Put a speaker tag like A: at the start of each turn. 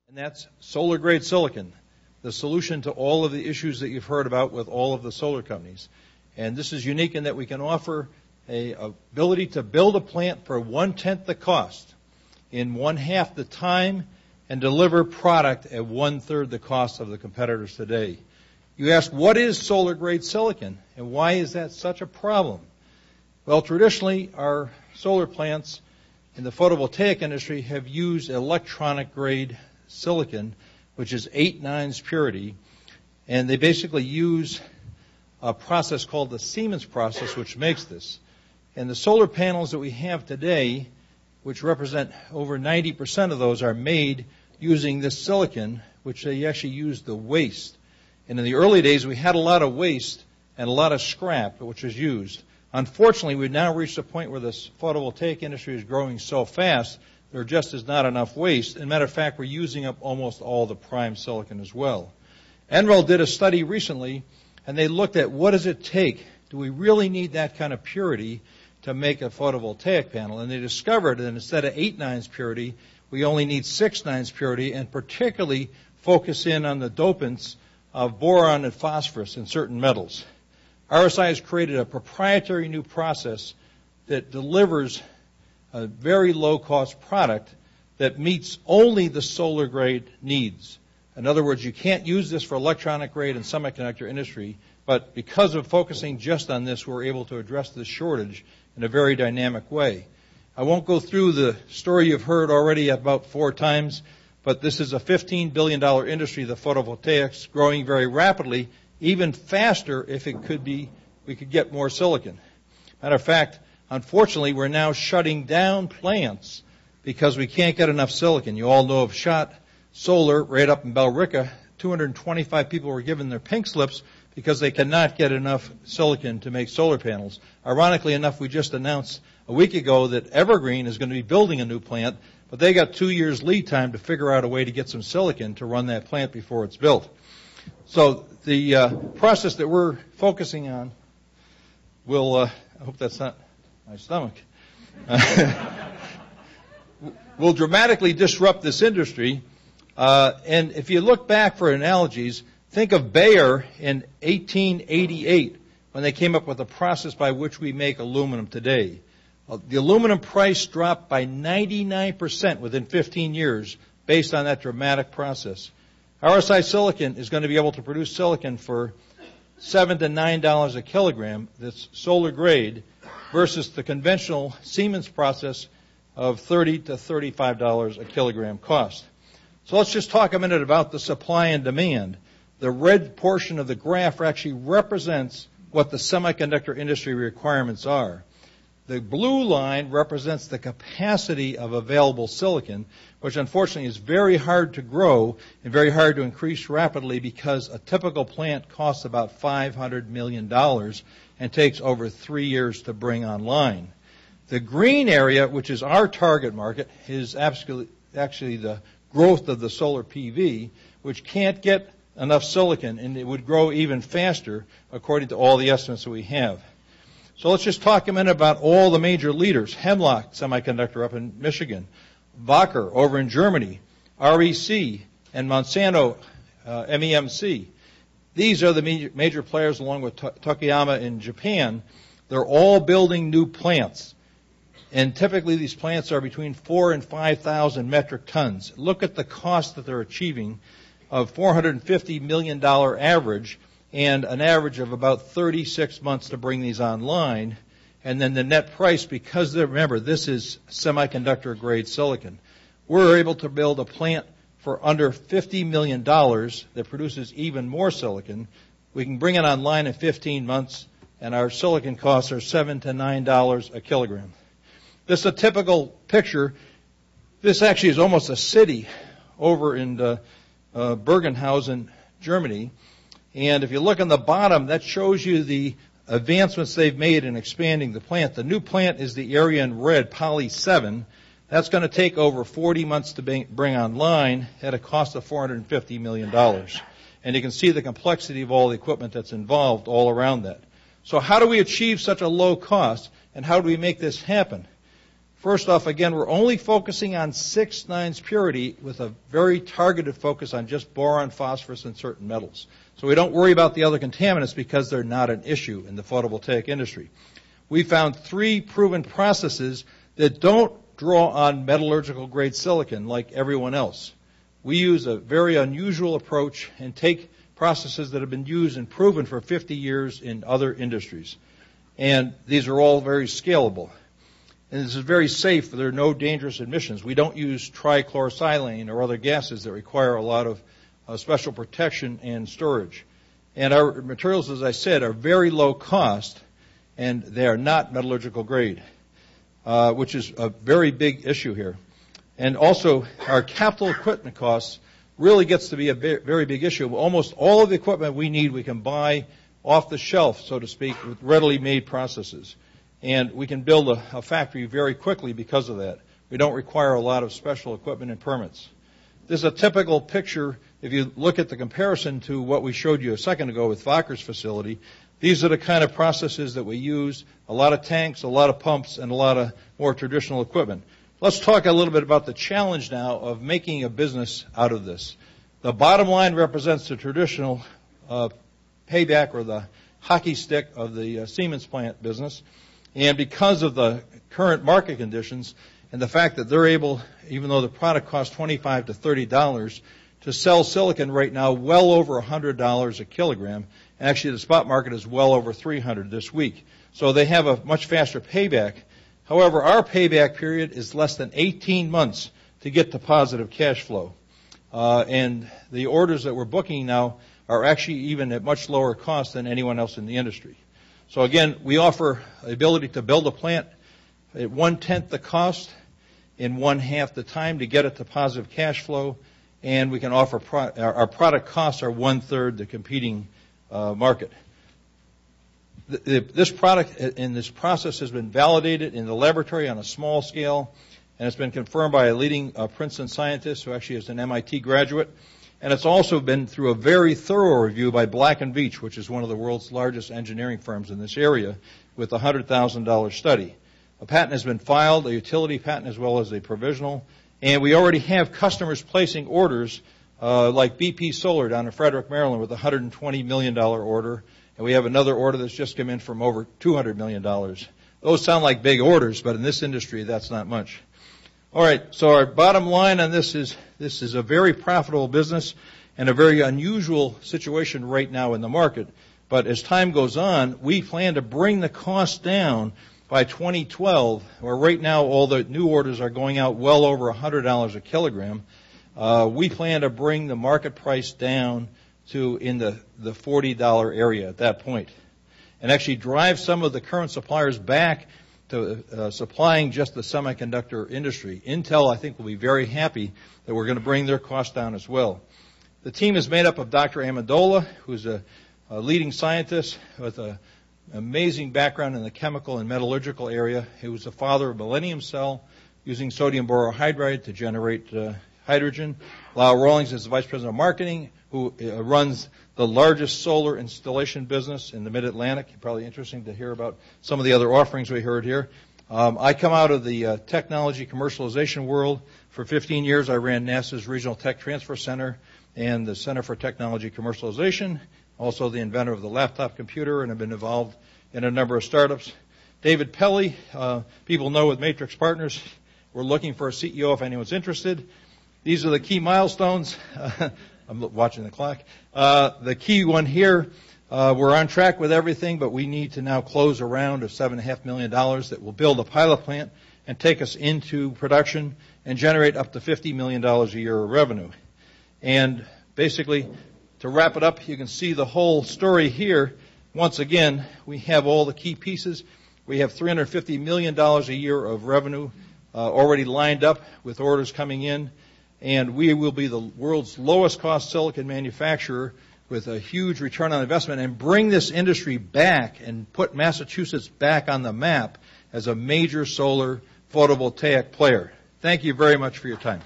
A: And that's solar-grade silicon, the solution to all of the issues that you've heard about with all of the solar companies. And this is unique in that we can offer an ability to build a plant for 1/10 the cost in 1/2 the time and deliver product at 1/3 the cost of the competitors today. You ask, what is solar-grade silicon and why is that such a problem? Well, traditionally, our solar plants in the photovoltaic industry have used electronic-grade silicon, which is 8/9 purity, and they basically use a process called the Siemens process, which makes this. And the solar panels that we have today, which represent over 90% of those, are made using this silicon, which they actually use the waste. And in the early days, we had a lot of waste and a lot of scrap, which was used. Unfortunately, we've now reached a point where this photovoltaic industry is growing so fast, there just is not enough waste. As a matter of fact, we're using up almost all the prime silicon as well. NREL did a study recently, and they looked at what does it take? Do we really need that kind of purity to make a photovoltaic panel? And they discovered that instead of 8/9 purity, we only need 6/9 purity, and particularly focus in on the dopants of boron and phosphorus in certain metals. RSI has created a proprietary new process that delivers a very low-cost product that meets only the solar-grade needs. In other words, you can't use this for electronic-grade and semiconductor industry, but because of focusing just on this, we're able to address this shortage in a very dynamic way. I won't go through the story you've heard already about 4 times, but this is a $15 billion industry, the photovoltaics, growing very rapidly, even faster if it could be, we could get more silicon. Matter of fact, unfortunately, we're now shutting down plants because we can't get enough silicon. You all know of Schott Solar right up in Billerica. 225 people were given their pink slips because they cannot get enough silicon to make solar panels. Ironically enough, we just announced a week ago that Evergreen is going to be building a new plant, but they got 2 years lead time to figure out a way to get some silicon to run that plant before it's built. So the process that we're focusing on will, I hope that's not my stomach, will dramatically disrupt this industry. And if you look back for analogies, think of Bayer in 1888 when they came up with a process by which we make aluminum today. The aluminum price dropped by 99% within 15 years based on that dramatic process. RSI Silicon is going to be able to produce silicon for $7 to $9 a kilogram that's solar grade versus the conventional Siemens process of $30 to $35 a kilogram cost. So let's just talk a minute about the supply and demand. The red portion of the graph actually represents what the semiconductor industry requirements are. The blue line represents the capacity of available silicon, which unfortunately is very hard to grow and very hard to increase rapidly because a typical plant costs about $500 million and takes over 3 years to bring online. The green area, which is our target market, is actually the growth of the solar PV, which can't get enough silicon, and it would grow even faster according to all the estimates that we have. So let's just talk a minute about all the major leaders. Hemlock Semiconductor up in Michigan, Wacker over in Germany, REC, and Monsanto MEMC. These are the major players along with Tokuyama in Japan. They're all building new plants. And typically these plants are between 4,000 and 5,000 metric tons. Look at the cost that they're achieving of $450 million average and an average of about 36 months to bring these online. And then the net price, because remember, this is semiconductor grade silicon. We're able to build a plant for under $50 million that produces even more silicon. We can bring it online in 15 months, and our silicon costs are $7 to $9 a kilogram. This is a typical picture. This actually is almost a city over in Bergenhausen, Germany. And if you look on the bottom, that shows you the advancements they've made in expanding the plant. The new plant is the area in red, Poly 7. That's going to take over 40 months to bring online at a cost of $450 million. And you can see the complexity of all the equipment that's involved all around that. So how do we achieve such a low cost, and how do we make this happen? First off, again, we're only focusing on 6/9 purity with a very targeted focus on just boron, phosphorus, and certain metals. So we don't worry about the other contaminants because they're not an issue in the photovoltaic industry. We found 3 proven processes that don't draw on metallurgical grade silicon like everyone else. We use a very unusual approach and take processes that have been used and proven for 50 years in other industries. And these are all very scalable. And this is very safe. There are no dangerous emissions. We don't use trichlorosilane or other gases that require a lot of special protection and storage. And our materials, as I said, are very low cost, and they are not metallurgical grade, which is a very big issue here. And also, our capital equipment costs really gets to be a very big issue. Almost all of the equipment we need we can buy off the shelf, so to speak, with readily made processes. And we can build a factory very quickly because of that. We don't require a lot of special equipment and permits. This is a typical picture. If you look at the comparison to what we showed you a second ago with Wacker's facility, these are the kind of processes that we use, a lot of tanks, a lot of pumps, and a lot of more traditional equipment. Let's talk a little bit about the challenge now of making a business out of this. The bottom line represents the traditional payback or the hockey stick of the Siemens plant business. And because of the current market conditions and the fact that they're able, even though the product costs $25 to $30, to sell silicon right now well over $100 a kilogram. And actually, the spot market is well over $300 this week. So they have a much faster payback. However, our payback period is less than 18 months to get to positive cash flow. And the orders that we're booking now are actually even at much lower cost than anyone else in the industry. So again, we offer the ability to build a plant at 1/10 the cost in 1/2 the time to get it to positive cash flow, and we can offer our product costs are 1/3 the competing market. This product in this process has been validated in the laboratory on a small scale, and it's been confirmed by a leading Princeton scientist who actually is an MIT graduate. And it's also been through a very thorough review by Black & Veatch, which is one of the world's largest engineering firms in this area, with a $100,000 study. A patent has been filed, a utility patent as well as a provisional, and we already have customers placing orders like BP Solar down in Frederick, Maryland, with a $120 million order, and we have another order that's just come in from over $200 million. Those sound like big orders, but in this industry, that's not much. All right, so our bottom line on this is a very profitable business and a very unusual situation right now in the market. But as time goes on, we plan to bring the cost down by 2012, where right now all the new orders are going out well over $100 a kilogram. We plan to bring the market price down to in the $40 area at that point, and actually drive some of the current suppliers back to supplying just the semiconductor industry. Intel, I think, will be very happy that we're going to bring their costs down as well. The team is made up of Dr. Amendola, who's a leading scientist with an amazing background in the chemical and metallurgical area. He was the father of Millennium Cell, using sodium borohydride to generate hydrogen. Lyle Rawlings is the vice president of marketing, who runs the largest solar installation business in the Mid-Atlantic. Probably interesting to hear about some of the other offerings we heard here. I come out of the technology commercialization world. For 15 years, I ran NASA's Regional Tech Transfer Center and the Center for Technology Commercialization, also the inventor of the laptop computer, and have been involved in a number of startups. David Pelly, people know with Matrix Partners, we're looking for a CEO if anyone's interested. These are the key milestones. I'm watching the clock. The key one here, we're on track with everything, but we need to now close a round of $7.5 million that will build a pilot plant and take us into production and generate up to $50 million a year of revenue. And basically, to wrap it up, you can see the whole story here. Once again, we have all the key pieces. We have $350 million a year of revenue already lined up with orders coming in. And we will be the world's lowest cost silicon manufacturer with a huge return on investment and bring this industry back and put Massachusetts back on the map as a major solar photovoltaic player. Thank you very much for your time.